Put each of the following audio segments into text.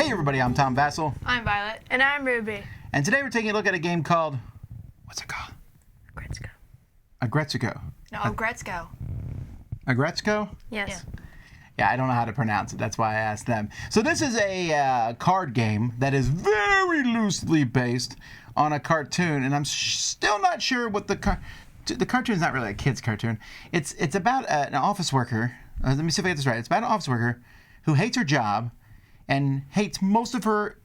Hey everybody, I'm Tom Vasel. I'm Violet. And I'm Ruby. And today we're taking a look at a game called, what's it called? Aggretsuko. Aggretsuko. No, Aggretsuko. Aggretsuko? Yes. Yeah, I don't know how to pronounce it. That's why I asked them. So this is a card game that is very loosely based on a cartoon, and I'm still not sure what the cartoon's not really a kid's cartoon. It's about an office worker. Let me see if I get this right. It's about an office worker who hates her job and hates most of her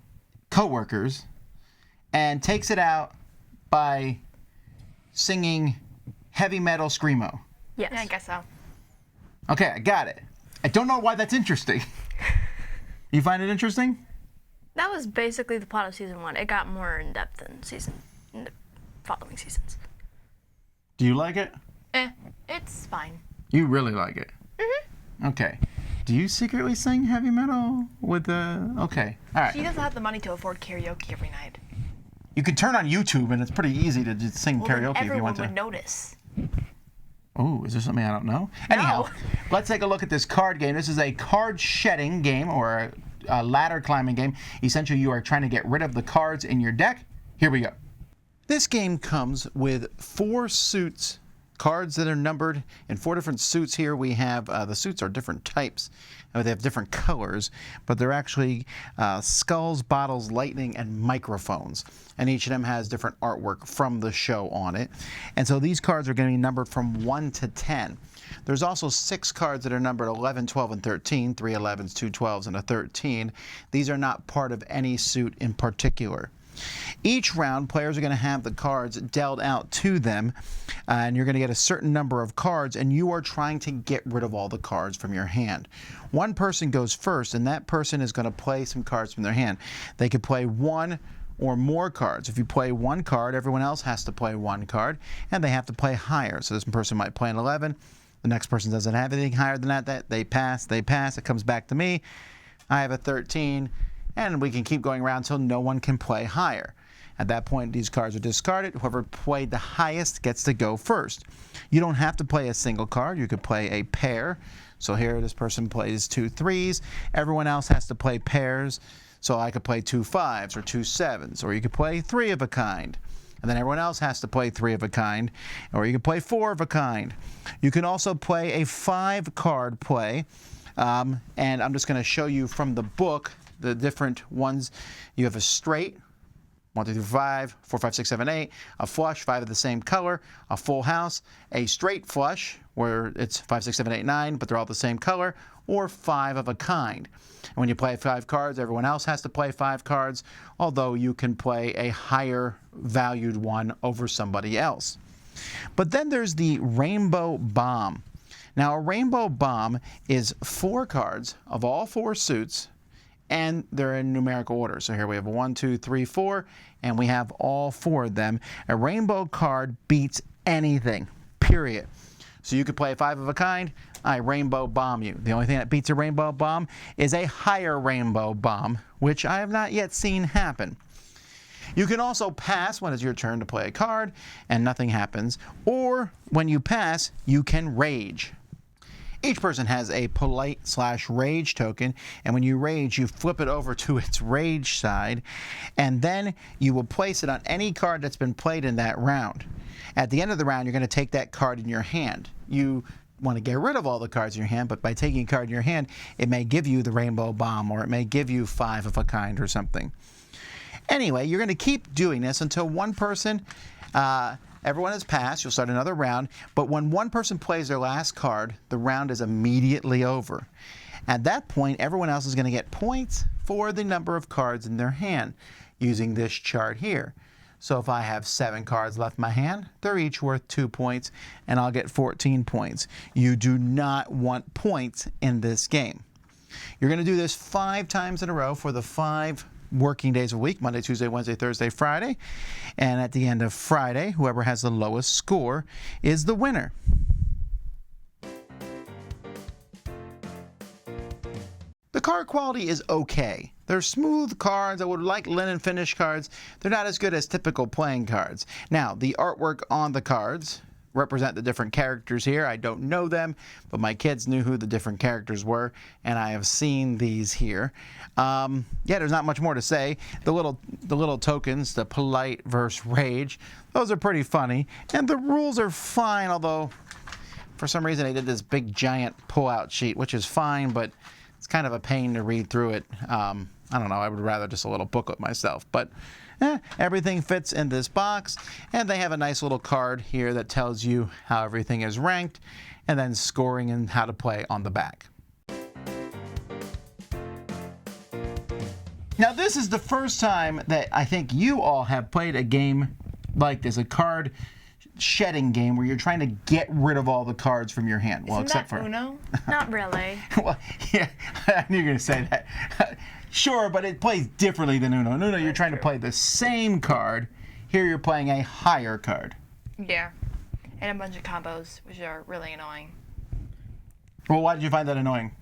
coworkers and takes it out by singing heavy metal screamo. Yes. Yeah, I guess so. Okay, I got it. I don't know why that's interesting. You find it interesting? That was basically the plot of season 1. It got more in depth in the following seasons. Do you like it? It's fine. You really like it? Mm-hmm. Okay. Do you secretly sing heavy metal with the... Okay, all right. She doesn't have the money to afford karaoke every night. You can turn on YouTube and it's pretty easy to just sing Well, then karaoke if you everyone want to. would notice. Oh, is there something I don't know? Anyhow, let's take a look at this card game. This is a card shedding game or a ladder climbing game. Essentially, you are trying to get rid of the cards in your deck. Here we go. This game comes with 4 suits, cards that are numbered in 4 different suits. Here we have, the suits are different types. They have different colors, but they're actually skulls, bottles, lightning, and microphones. And each of them has different artwork from the show on it. And so these cards are going to be numbered from 1 to 10. There's also 6 cards that are numbered 11, 12, and 13, 3 11s, 2 12s, and a 13. These are not part of any suit in particular. Each round, players are going to have the cards dealt out to them, and you're going to get a certain number of cards, and you are trying to get rid of all the cards from your hand. One person goes first, and that person is going to play some cards from their hand. They could play 1 or more cards. If you play 1 card, everyone else has to play 1 card, and they have to play higher. So this person might play an 11. The next person doesn't have anything higher than that. They pass. It comes back to me. I have a 13. And we can keep going around until no one can play higher. At that point, these cards are discarded. Whoever played the highest gets to go first. You don't have to play a single card. You could play a pair. So here, this person plays 2 3s. Everyone else has to play pairs. So I could play 2 5s or 2 7s, or you could play 3 of a kind. And then everyone else has to play 3 of a kind, or you can play 4 of a kind. You can also play a 5-card play. And I'm just going to show you from the book the different ones. You have a straight, 1 2 3 5, 4 5 6 7 8, a flush, 5 of the same color, a full house, a straight flush where it's 5 6 7 8 9, but they're all the same color, or 5 of a kind. And when you play 5 cards, everyone else has to play 5 cards, although you can play a higher valued one over somebody else. But then there's the rainbow bomb. Now a rainbow bomb is 4 cards of all 4 suits, and they're in numerical order. So here we have 1, 2, 3, 4, and we have all 4 of them. A rainbow card beats anything, period. So you could play 5 of a kind, I rainbow bomb you. The only thing that beats a rainbow bomb is a higher rainbow bomb, which I have not yet seen happen. You can also pass when it's your turn to play a card and nothing happens, or when you pass, you can rage. Each person has a polite/rage token, and when you rage, you flip it over to its rage side, and then you will place it on any card that's been played in that round. At the end of the round, you're going to take that card in your hand. You want to get rid of all the cards in your hand, but by taking a card in your hand, it may give you the rainbow bomb, or it may give you 5 of a kind or something. Anyway, you're going to keep doing this until one person... everyone has passed. You'll start another round, but when one person plays their last card, the round is immediately over. At that point, everyone else is going to get points for the number of cards in their hand using this chart here. So if I have 7 cards left in my hand, they're each worth 2 points, and I'll get 14 points. You do not want points in this game. You're going to do this 5 times in a row for the 5 working days a week, Monday, Tuesday, Wednesday, Thursday, Friday. And at the end of Friday, whoever has the lowest score is the winner. The card quality is okay. They're smooth cards. I would like linen finish cards. They're not as good as typical playing cards. Now, the artwork on the cards represent the different characters here. I don't know them, but my kids knew who the different characters were, and I have seen these here. Yeah, there's not much more to say. The little tokens, the polite versus rage, those are pretty funny, and the rules are fine, although for some reason they did this big giant pull-out sheet, which is fine, but it's kind of a pain to read through it. I don't know, I would rather just a little booklet myself, but everything fits in this box, and they have a nice little card here that tells you how everything is ranked, and then scoring and how to play on the back. Now, this is the first time that I think you all have played a game like this, a card shedding game where you're trying to get rid of all the cards from your hand. Well, Isn't except that for Uno? Not really. Well, yeah, I knew you were going to say that. Sure, but it plays differently than Uno. In Uno, you're trying to play the same card. Here, you're playing a higher card. Yeah. And a bunch of combos, which are really annoying. Well, why did you find that annoying?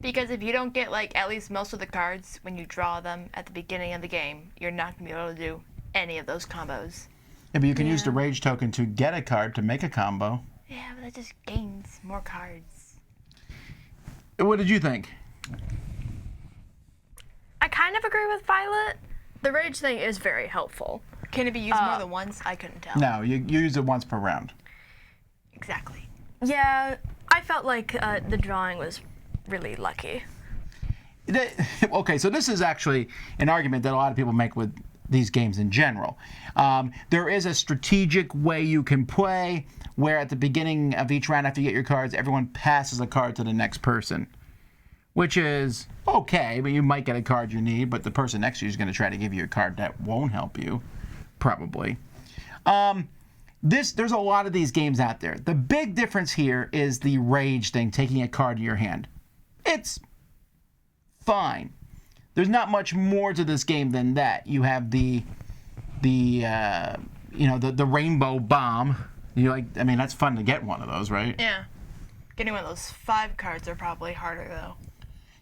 Because if you don't get, like, at least most of the cards when you draw them at the beginning of the game, you're not going to be able to do any of those combos. Yeah, but you can use the rage token to get a card to make a combo. Yeah, but that just gains more cards. What did you think? I kind of agree with Violet. The rage thing is very helpful. Can it be used more than once? I couldn't tell. No, you use it once per round. Exactly. Yeah, I felt like the drawing was really lucky. Okay, so this is actually an argument that a lot of people make with these games in general. There is a strategic way you can play where at the beginning of each round after you get your cards, everyone passes a card to the next person, which is okay, but you might get a card you need, but the person next to you is going to try to give you a card that won't help you, probably. There's a lot of these games out there. The big difference here is the rage thing, taking a card in your hand. It's fine. There's not much more to this game than that. You have the rainbow bomb. I mean, that's fun to get one of those, right? Yeah. Getting one of those 5 cards are probably harder, though.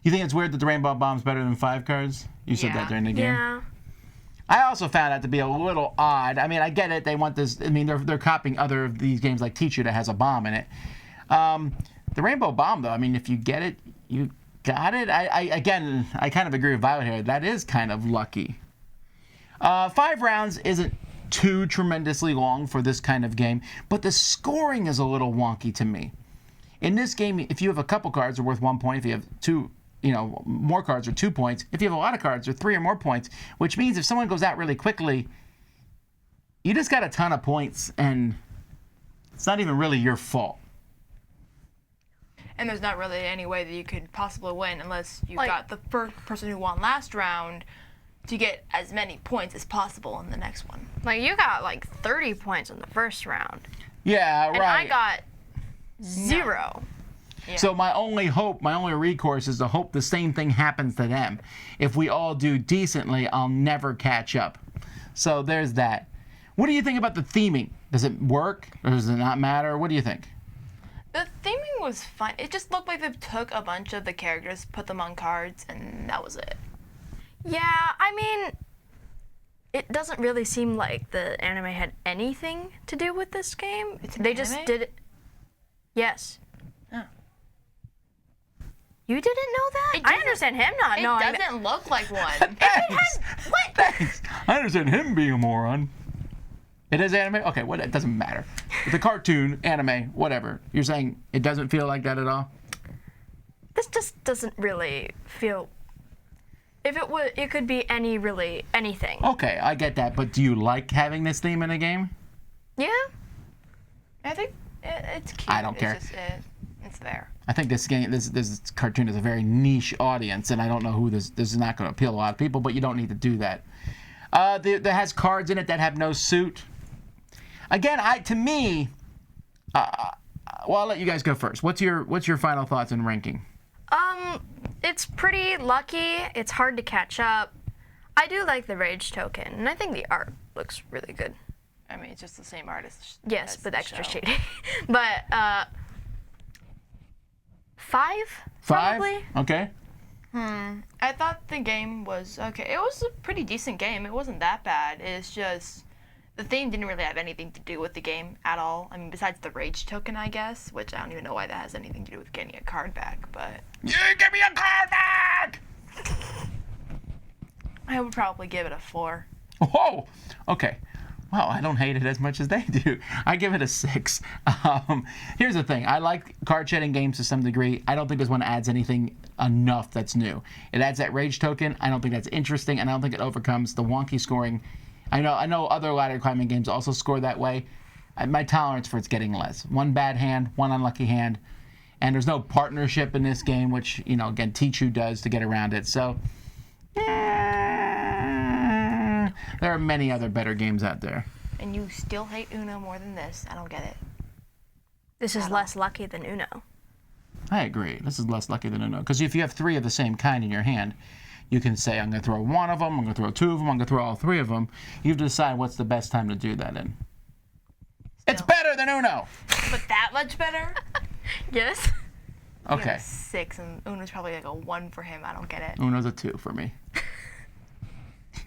You think it's weird that the rainbow bomb's better than 5 cards? You said that during the game. Yeah. I also found that to be a little odd. I mean, I get it. They want this. I mean, they're copying other of these games like Teacher that has a bomb in it. The rainbow bomb, though, I mean, if you get it, you got it. I kind of agree with Violet here. That is kind of lucky. 5 rounds isn't too tremendously long for this kind of game, but the scoring is a little wonky to me. In this game, if you have a couple cards, they're worth 1 point. If you have 2, more cards are 2 points. If you have a lot of cards, they're 3 or more points, which means if someone goes out really quickly, you just got a ton of points, and it's not even really your fault. And there's not really any way that you could possibly win unless you got the first person who won last round to get as many points as possible in the next one. Like, you got, 30 points in the first round. Yeah, right. And I got 0. Yeah. So my only recourse is to hope the same thing happens to them. If we all do decently, I'll never catch up. So there's that. What do you think about the theming? Does it work, or does it not matter? What do you think? The theming was fun. It just looked like they took a bunch of the characters, put them on cards, and that was it. Yeah, I mean, it doesn't really seem like the anime had anything to do with this game. They just did it. Yes. Oh. You didn't know that? I understand him not knowing. It doesn't look like one. Thanks. I understand him being a moron. It is anime? Okay, what? It doesn't matter. It's a cartoon, anime, whatever. You're saying it doesn't feel like that at all? This just doesn't really feel... If it would, it could be anything. Okay, I get that, but do you like having this theme in a game? Yeah. I think it's cute. I don't care. It's just, it's there. I think this cartoon is a very niche audience, and I don't know who this is not going to appeal to a lot of people, but you don't need to do that. That has cards in it that have no suit. Again, to me, well, I'll let you guys go first. What's your final thoughts and ranking? It's pretty lucky. It's hard to catch up. I do like the rage token, and I think the art looks really good. I mean, it's just the same artist. Yes, as but the extra show. shading. But 5, 5? probably. Okay. I thought the game was okay. It was a pretty decent game. It wasn't that bad. It's just the theme didn't really have anything to do with the game at all. I mean, besides the rage token, I guess, which I don't even know why that has anything to do with getting a card back, but... You give me a card back! I would probably give it a 4. Whoa! Okay. Wow, I don't hate it as much as they do. I give it a 6. Here's the thing. I like card shedding games to some degree. I don't think this one adds anything enough that's new. It adds that rage token. I don't think that's interesting, and I don't think it overcomes the wonky scoring. I know other ladder climbing games also score that way. My tolerance for it's getting less. One bad hand, one unlucky hand, and there's no partnership in this game, which, you know, again, Tichu does to get around it. So, there are many other better games out there. And you still hate Uno more than this. I don't get it. This is less lucky than Uno. I agree. This is less lucky than Uno. Because if you have 3 of the same kind in your hand, you can say, I'm going to throw 1 of them, I'm going to throw 2 of them, I'm going to throw all 3 of them. You have to decide what's the best time to do that in. It's better than Uno! But that much better? Yes. Okay. 6, and Uno's probably like a 1 for him. I don't get it. Uno's a 2 for me.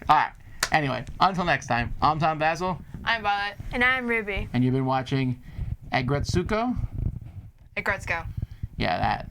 All right. Anyway, until next time, I'm Tom Vasel. I'm Violet. And I'm Ruby. And you've been watching Aggretsuko? Aggretsuko. Yeah, that.